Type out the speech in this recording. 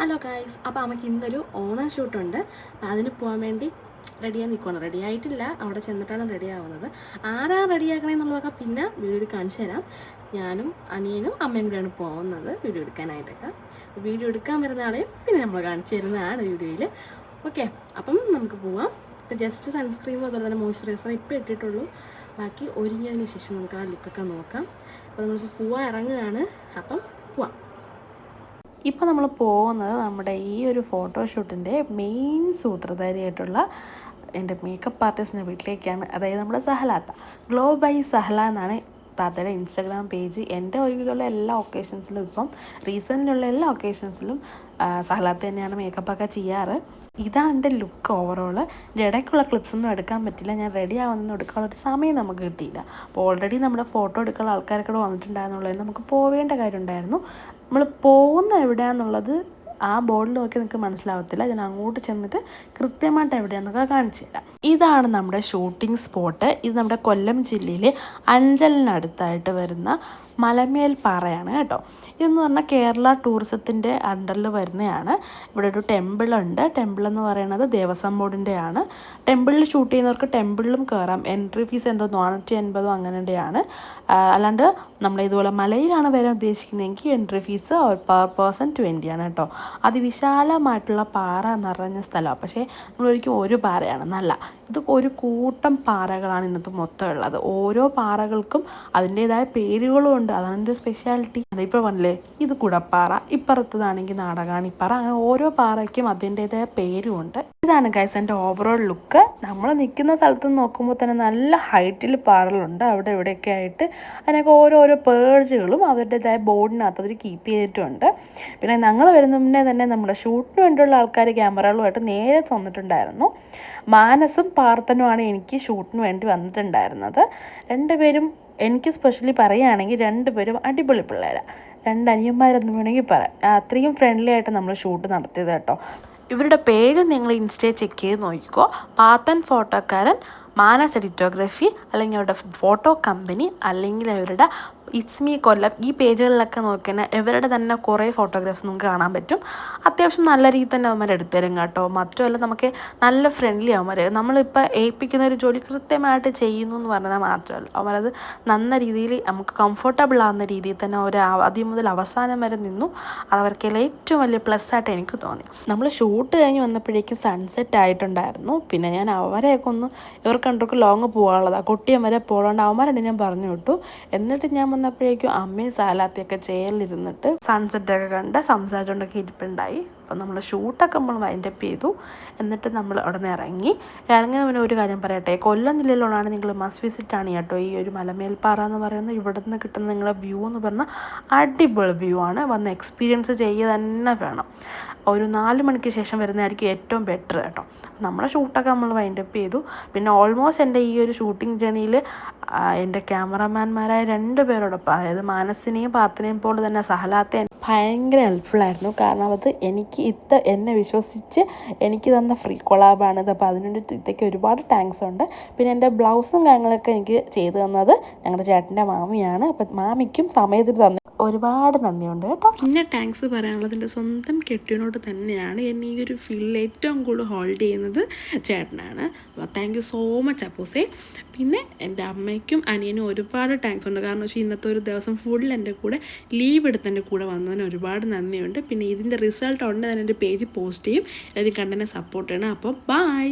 Hello guys, അപ്പോൾ നമുക്ക് ഇന്നൊരു ഓണം ഷൂട്ടുണ്ട്. അതിന് പോകാൻ വേണ്ടി റെഡിയായി നിൽക്കുകയാണ്. റെഡി ആയിട്ടില്ല, അവിടെ ചെന്നിട്ടാണ് റെഡി ആവുന്നത്. ആരാ റെഡിയാക്കണമെന്നുള്ളതൊക്കെ പിന്നെ വീഡിയോയിൽ കാണിച്ചു തരാം. ഞാനും അനിയനും അമ്മയും കൂടെയാണ് പോകുന്നത് വീഡിയോ എടുക്കാനായിട്ടൊക്കെ. വീഡിയോ എടുക്കാൻ വരുന്ന ആളെയും പിന്നെ നമ്മൾ കാണിച്ചു തരുന്നതാണ് വീഡിയോയിൽ. ഓക്കെ, അപ്പം നമുക്ക് പോവാം. ഇപ്പം ജസ്റ്റ് സൺസ്ക്രീം അതുപോലെ തന്നെ മോയ്സ്ചറൈസർ ഇപ്പോൾ ഇട്ടിട്ടുള്ളൂ. ബാക്കി ഒരുങ്ങിയതിന് ശേഷം നമുക്ക് ആ ലുക്കൊക്കെ നോക്കാം. അപ്പോൾ നമ്മളിപ്പോൾ പോവാൻ ഇറങ്ങുകയാണ്. അപ്പം പോവാം. ഇപ്പോൾ നമ്മൾ പോകുന്നത് നമ്മുടെ ഈ ഒരു ഫോട്ടോഷൂട്ടിൻ്റെ മെയിൻ സൂത്രധാരിയായിട്ടുള്ള എൻ്റെ മേക്കപ്പ് ആർട്ടിസ്റ്റിൻ്റെ വീട്ടിലേക്കാണ്. അതായത് നമ്മുടെ സഹലാത്ത, ഗ്ലോ ബൈ സഹല എന്നാണ് താത്തയുടെ ഇൻസ്റ്റാഗ്രാം പേജ്. എൻ്റെ ഒരുവിധമുള്ള എല്ലാ ഒക്കേഷൻസിലും ഇപ്പം റീസെൻ്റിലുള്ള എല്ലാ ഒക്കേഷൻസിലും സഹലാത്ത തന്നെയാണ് മേക്കപ്പൊക്കെ ചെയ്യാറ്. ഇതാണ് എൻ്റെ ലുക്ക് ഓവറോൾ. എൻ്റെ ഇടയ്ക്കുള്ള ക്ലിപ്സൊന്നും എടുക്കാൻ പറ്റില്ല, ഞാൻ റെഡി ആവുന്നൊന്നും എടുക്കാനുള്ള ഒരു സമയം നമുക്ക് കിട്ടിയില്ല. അപ്പോൾ ഓൾറെഡി നമ്മുടെ ഫോട്ടോ എടുക്കാനുള്ള ആൾക്കാരൊക്കെ വന്നിട്ടുണ്ടായിരുന്നുള്ളതിന് നമുക്ക് പോവേണ്ട കാര്യം ഉണ്ടായിരുന്നു. നമ്മൾ പോകുന്ന എവിടെയാണെന്നുള്ളത് ആ ബോർഡിൽ നോക്കി നിങ്ങൾക്ക് മനസ്സിലാവത്തില്ല. ഞാൻ അങ്ങോട്ട് ചെന്നിട്ട് കൃത്യമായിട്ട് എവിടെയാണെന്നൊക്കെ കാണിച്ചു തരാം. ഇതാണ് നമ്മുടെ ഷൂട്ടിംഗ് സ്പോട്ട്. ഇത് നമ്മുടെ കൊല്ലം ജില്ലയിലെ അഞ്ചലിനടുത്തായിട്ട് വരുന്ന മലമേൽ പാറയാണ് കേട്ടോ. ഇതെന്ന് പറഞ്ഞാൽ കേരള ടൂറിസത്തിൻ്റെ അണ്ടറിൽ വരുന്നതാണ്. ഇവിടെ ഒരു ടെമ്പിളുണ്ട്. ടെമ്പിൾ എന്ന് പറയുന്നത് ദേവസ്വം ബോർഡിൻ്റെയാണ്. ടെമ്പിളിൽ ഷൂട്ട് ചെയ്യുന്നവർക്ക് ടെമ്പിളിലും കയറാം. എൻട്രി ഫീസ് എന്തോ 480 അങ്ങനെയുടെയാണ്. അല്ലാണ്ട് നമ്മൾ ഇതുപോലെ മലയിലാണ് വരാൻ ഉദ്ദേശിക്കുന്നതെങ്കിൽ എൻട്രി ഫീസ് പെർ പേഴ്സൺ 20 ആണ് കേട്ടോ. അതിവിശാലമായിട്ടുള്ള പാറ നിറഞ്ഞ സ്ഥലമാണ്. പക്ഷേ നമ്മളൊരിക്കലും ഒരു പാറയാണ് നല്ല, ഇത് ഒരു കൂട്ടം പാറകളാണ് ഇന്നത്തെ മൊത്തം ഉള്ളത്. ഓരോ പാറകൾക്കും അതിൻ്റേതായ പേരുകളും ഉണ്ട്. അതാണ് എൻ്റെ സ്പെഷ്യാലിറ്റി. അതിപ്പോൾ പറഞ്ഞില്ലേ, ഇത് കുടപ്പാറ, ഇപ്പുറത്തതാണെങ്കിൽ നാടകാണിപ്പാറ, അങ്ങനെ ഓരോ പാറയ്ക്കും അതിൻ്റേതായ പേരുമുണ്ട്. ഇതാണ് ഗൈസ് എൻ്റെ ഓവറോൾ ലുക്ക്. നമ്മൾ നിൽക്കുന്ന സ്ഥലത്ത് നോക്കുമ്പോൾ തന്നെ നല്ല ഹൈറ്റിൽ പാറകളുണ്ട്. അവിടെ ഇവിടെയൊക്കെ ആയിട്ട് അതിനൊക്കെ ഓരോരോ പേരുകളും അവരുടേതായ ബോർഡിനകത്ത് അവർ കീപ്പ് ചെയ്തിട്ടുണ്ട്. പിന്നെ ഞങ്ങൾ വരുന്ന മുന്നേ തന്നെ നമ്മുടെ ഷൂട്ടിന് വേണ്ടിയുള്ള ആൾക്കാർ ക്യാമറകളുമായിട്ട് നേരെ വന്നിട്ടുണ്ടായിരുന്നു. മാനസും പാർത്തനുമാണ് എനിക്ക് ഷൂട്ടിന് വേണ്ടി വന്നിട്ടുണ്ടായിരുന്നത്. രണ്ടുപേരും എനിക്ക് സ്പെഷ്യലി പറയുകയാണെങ്കിൽ രണ്ടുപേരും അടിപൊളി പിള്ളേരാണ്. രണ്ടനിയന്മാരെന്ന് വേണമെങ്കിൽ പറയാം. അത്രയും ഫ്രണ്ട്ലി ആയിട്ട് നമ്മൾ ഷൂട്ട് നടത്തിയത് കേട്ടോ. ഇവരുടെ പേര് നിങ്ങൾ ഇൻസ്റ്റയിൽ ചെക്ക് ചെയ്ത് നോക്കിക്കോ. പാത്തൻ ഫോട്ടോക്കാരൻ, മാനസ് എഡിറ്റോഗ്രഫി, അല്ലെങ്കിൽ അവരുടെ ഫോട്ടോ കമ്പനി, അല്ലെങ്കിൽ അവരുടെ ഇറ്റ്സ് മീ കൊല്ലം. ഈ പേജുകളിലൊക്കെ നോക്കിയാൽ ഇവരുടെ തന്നെ കുറേ ഫോട്ടോഗ്രാഫ്സ് നമുക്ക് കാണാൻ പറ്റും. അത്യാവശ്യം നല്ല രീതിയിൽ തന്നെ അവന്മാർ എടുത്തുതരും കേട്ടോ. മാത്രമല്ല നമുക്ക് നല്ല ഫ്രണ്ട്ലി അവന്മാർ. നമ്മളിപ്പോൾ ഏൽപ്പിക്കുന്ന ഒരു ജോലി കൃത്യമായിട്ട് ചെയ്യുന്നു എന്ന് പറഞ്ഞാൽ മാത്രമല്ല, അവരത് നല്ല രീതിയിൽ നമുക്ക് കംഫർട്ടബിൾ ആവുന്ന രീതിയിൽ തന്നെ അവർ ആദ്യം മുതൽ അവസാനം വരെ നിന്നു. അതവർക്കെല്ലാം ഏറ്റവും വലിയ പ്ലസ് ആയിട്ട് എനിക്ക് തോന്നി. നമ്മൾ ഷൂട്ട് കഴിഞ്ഞ് വന്നപ്പോഴേക്കും സൺസെറ്റ് ആയിട്ടുണ്ടായിരുന്നു. പിന്നെ ഞാൻ അവരെയൊക്കെ ഒന്ന് ഇവർക്ക് കണ്ടൊക്കെ ലോങ് പോകാനുള്ളതാണ്, കൊട്ടിയം വരെ പോകാണ്ട് അവന്മാരുണ്ട് ഞാൻ പറഞ്ഞു വിട്ടു. എന്നിട്ട് ഞാൻ വന്നപ്പോഴേക്കും അമ്മയും സാലാത്തിയൊക്കെ ചെയറിലിരുന്നിട്ട് സൺസെറ്റൊക്കെ കണ്ട് സംസാരിച്ചുകൊണ്ടൊക്കെ ഇരിപ്പുണ്ടായി. അപ്പം നമ്മൾ ഷൂട്ടൊക്കെ നമ്മൾ വൈൻഡപ്പ് ചെയ്തു. എന്നിട്ട് നമ്മൾ അവിടെ നിന്ന് ഇറങ്ങുന്നവന് ഒരു കാര്യം പറയട്ടെ, കൊല്ലം ജില്ലയിലുള്ളതാണ് നിങ്ങൾ മസ്റ്റ് വിസിറ്റാണ് കേട്ടോ ഈ ഒരു മലമേൽപ്പാറ എന്ന് പറയുന്നത്. ഇവിടെ നിന്ന് കിട്ടുന്ന നിങ്ങളുടെ വ്യൂ എന്ന് പറഞ്ഞാൽ അടിപൊളി വ്യൂ ആണ്. വന്ന് എക്സ്പീരിയൻസ് ചെയ്യുക തന്നെ വേണം. ഒരു 4 മണിക്ക് ശേഷം വരുന്നതായിരിക്കും ഏറ്റവും ബെറ്റർ കേട്ടോ. നമ്മുടെ ഷൂട്ടൊക്കെ നമ്മൾ വൈൻഡപ്പ് ചെയ്തു. പിന്നെ ഓൾമോസ്റ്റ് എൻ്റെ ഈ ഒരു ഷൂട്ടിംഗ് ജേണിയിൽ എൻ്റെ ക്യാമറമാൻമാരായ 2 പേരോടൊപ്പം, അതായത് മാനസിനെയും പാർത്തിനെയും പോലെ തന്നെ സഹലാത്തെ ഭയങ്കര ഹെൽപ്ഫുള്ളായിരുന്നു. കാരണം അത് എനിക്ക് എന്നെ വിശ്വസിച്ച് എനിക്ക് തന്ന ഫ്രീ കൊളാബാണിത്. അപ്പോൾ അതിനുവേണ്ടി ഇതൊക്കെ ഒരുപാട് താങ്ക്സ് ഉണ്ട്. പിന്നെ എൻ്റെ ബ്ലൗസും കാര്യങ്ങളൊക്കെ എനിക്ക് ചെയ്തു തന്നത് ഞങ്ങളുടെ ചേട്ടൻ്റെ മാമിയാണ്. അപ്പം മാമിക്കും സമയത്തിന് തന്ന ഒരുപാട് നന്ദിയുണ്ട് കേട്ടോ. പിന്നെ താങ്ക്സ് പറയാനുള്ളത് എൻ്റെ സ്വന്തം കെട്ടിയനോട് തന്നെയാണ്. എന്നെ ഈ ഒരു ഫീൽഡിൽ ഏറ്റവും കൂടുതൽ ഹോൾഡ് ചെയ്യുന്നത് ചേട്ടനാണ്. അപ്പോൾ താങ്ക് യു സോ മച്ച് അപ്പോസേ. പിന്നെ എൻ്റെ അമ്മയ്ക്കും അനിയനും ഒരുപാട് താങ്ക്സ് ഉണ്ട്. കാരണം വെച്ചാൽ ഇന്നത്തെ ഒരു ദിവസം ഫുൾ എൻ്റെ കൂടെ ലീവ് എടുത്ത് എൻ്റെ കൂടെ വന്നതിന് ഒരുപാട് നന്ദിയുണ്ട്. പിന്നെ ഇതിൻ്റെ റിസൾട്ട് ഉണ്ട്, ഞാൻ എൻ്റെ പേജ് പോസ്റ്റ് ചെയ്യും. എല്ലാവരും കണ്ടെന്നെ സപ്പോർട്ട് ചെയ്യണം. അപ്പോൾ ബൈ.